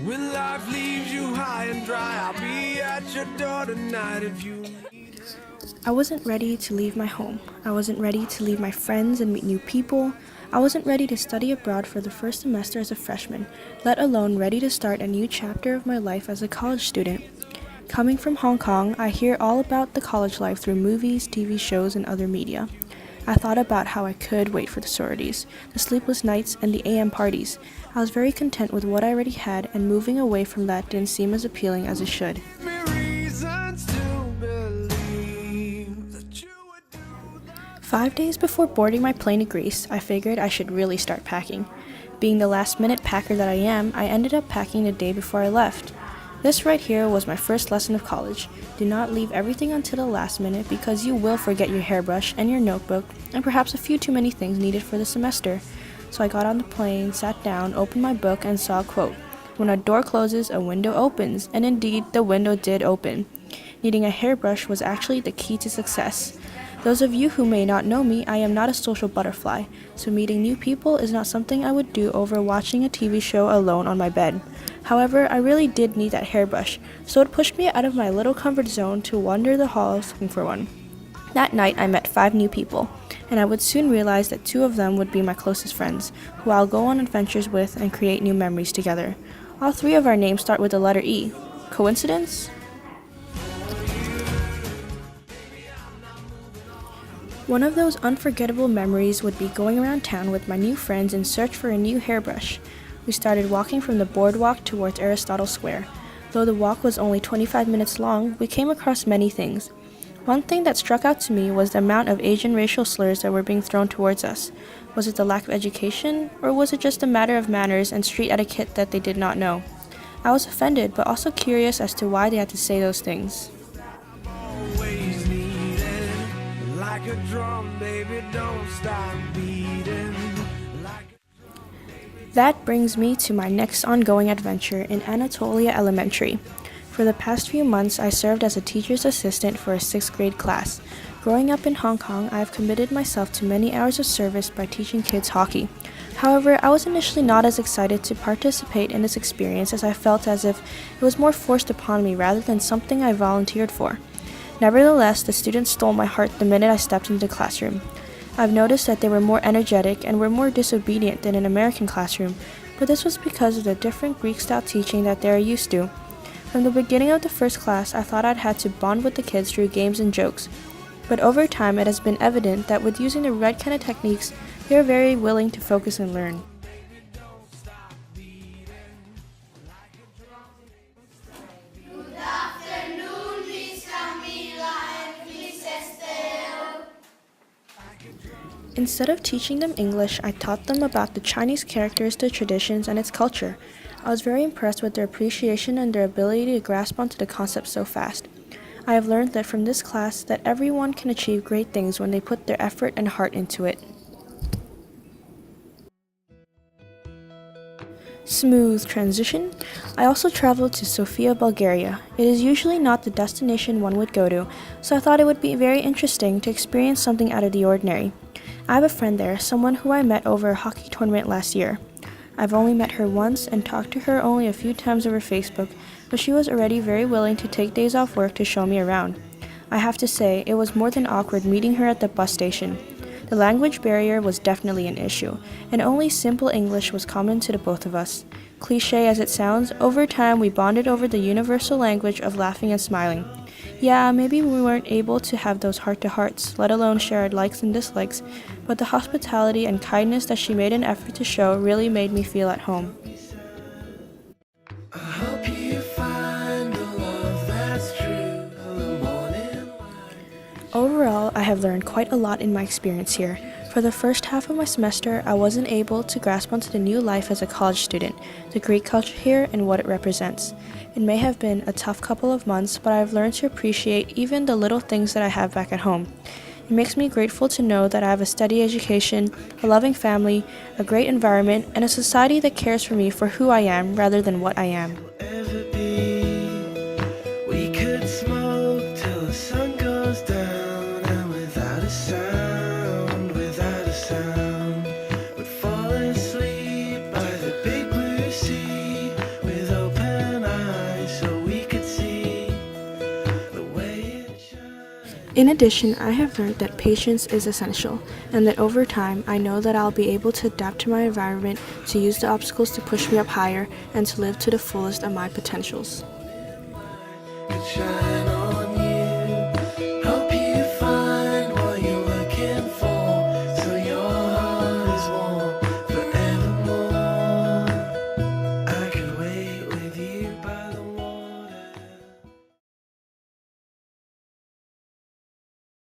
When life leaves you high and dry, I'll be at your door tonight if you need. I wasn't ready to leave my home. I wasn't ready to leave my friends and meet new people. I wasn't ready to study abroad for the first semester as a freshman, let alone ready to start a new chapter of my life as a college student. Coming from Hong Kong, I hear all about the college life through movies, TV shows, and other media. I thought about how I could wait for the sororities, the sleepless nights, and the AM parties. I was very content with what I already had, and moving away from that didn't seem as appealing as it should. Reasons to believe that you would do. 5 days before boarding my plane to Greece, I figured I should really start packing. Being the last-minute packer that I am, I ended up packing the day before I left. This right here was my first lesson of college. Do not leave everything until the last minute because you will forget your hairbrush and your notebook and perhaps a few too many things needed for the semester. So I got on the plane, sat down, opened my book, and saw a quote. When a door closes, a window opens, and indeed, the window did open. Needing a hairbrush was actually the key to success. Those of you who may not know me, I am not a social butterfly, so meeting new people is not something I would do over watching a TV show alone on my bed. However, I really did need that hairbrush, so it pushed me out of my little comfort zone to wander the halls looking for one. That night, I met 5 new people, and I would soon realize that 2 of them would be my closest friends, who I'll go on adventures with and create new memories together. All 3 of our names start with the letter E. Coincidence? One of those unforgettable memories would be going around town with my new friends in search for a new hairbrush. We started walking from the boardwalk towards Aristotle Square. Though the walk was only 25 minutes long, we came across many things. One thing that struck out to me was the amount of Asian racial slurs that were being thrown towards us. Was it the lack of education, or was it just a matter of manners and street etiquette that they did not know? I was offended, but also curious as to why they had to say those things. Always needed, like a drum, baby, don't stop beating. That brings me to my next ongoing adventure in Anatolia Elementary. For the past few months, I served as a teacher's assistant for a 6th grade class. Growing up in Hong Kong, I have committed myself to many hours of service by teaching kids hockey. However, I was initially not as excited to participate in this experience as I felt as if it was more forced upon me rather than something I volunteered for. Nevertheless, the students stole my heart the minute I stepped into the classroom. I've noticed that they were more energetic and were more disobedient than an American classroom, but this was because of the different Greek-style teaching that they are used to. From the beginning of the first class, I thought I'd had to bond with the kids through games and jokes, but over time it has been evident that with using the right kind of techniques, they are very willing to focus and learn. Good afternoon, Miss Camila and Miss Estelle. Instead of teaching them English, I taught them about the Chinese characters, their traditions, and its culture. I was very impressed with their appreciation and their ability to grasp onto the concept so fast. I have learned that from this class that everyone can achieve great things when they put their effort and heart into it. Smooth transition. I also traveled to Sofia, Bulgaria. It is usually not the destination one would go to, so I thought it would be very interesting to experience something out of the ordinary. I have a friend there, someone who I met over a hockey tournament last year. I've only met her once and talked to her only a few times over Facebook, but she was already very willing to take days off work to show me around. I have to say, it was more than awkward meeting her at the bus station. The language barrier was definitely an issue, and only simple English was common to the both of us. Cliché as it sounds, over time we bonded over the universal language of laughing and smiling. Yeah, maybe we weren't able to have those heart-to-hearts, let alone share our likes and dislikes, but the hospitality and kindness that she made an effort to show really made me feel at home. I hope you find the love that's true in the morning. Overall, I have learned quite a lot in my experience here. For the first half of my semester, I wasn't able to grasp onto the new life as a college student, the Greek culture here, and what it represents. It may have been a tough couple of months, but I've learned to appreciate even the little things that I have back at home. It makes me grateful to know that I have a steady education, a loving family, a great environment, and a society that cares for me for who I am rather than what I am. Ever be? We could smoke till the sun goes down, and without a sound, we'd fall asleep. In addition, I have learned that patience is essential, and that over time, I know that I'll be able to adapt to my environment, to use the obstacles to push me up higher, and to live to the fullest of my potentials. It shine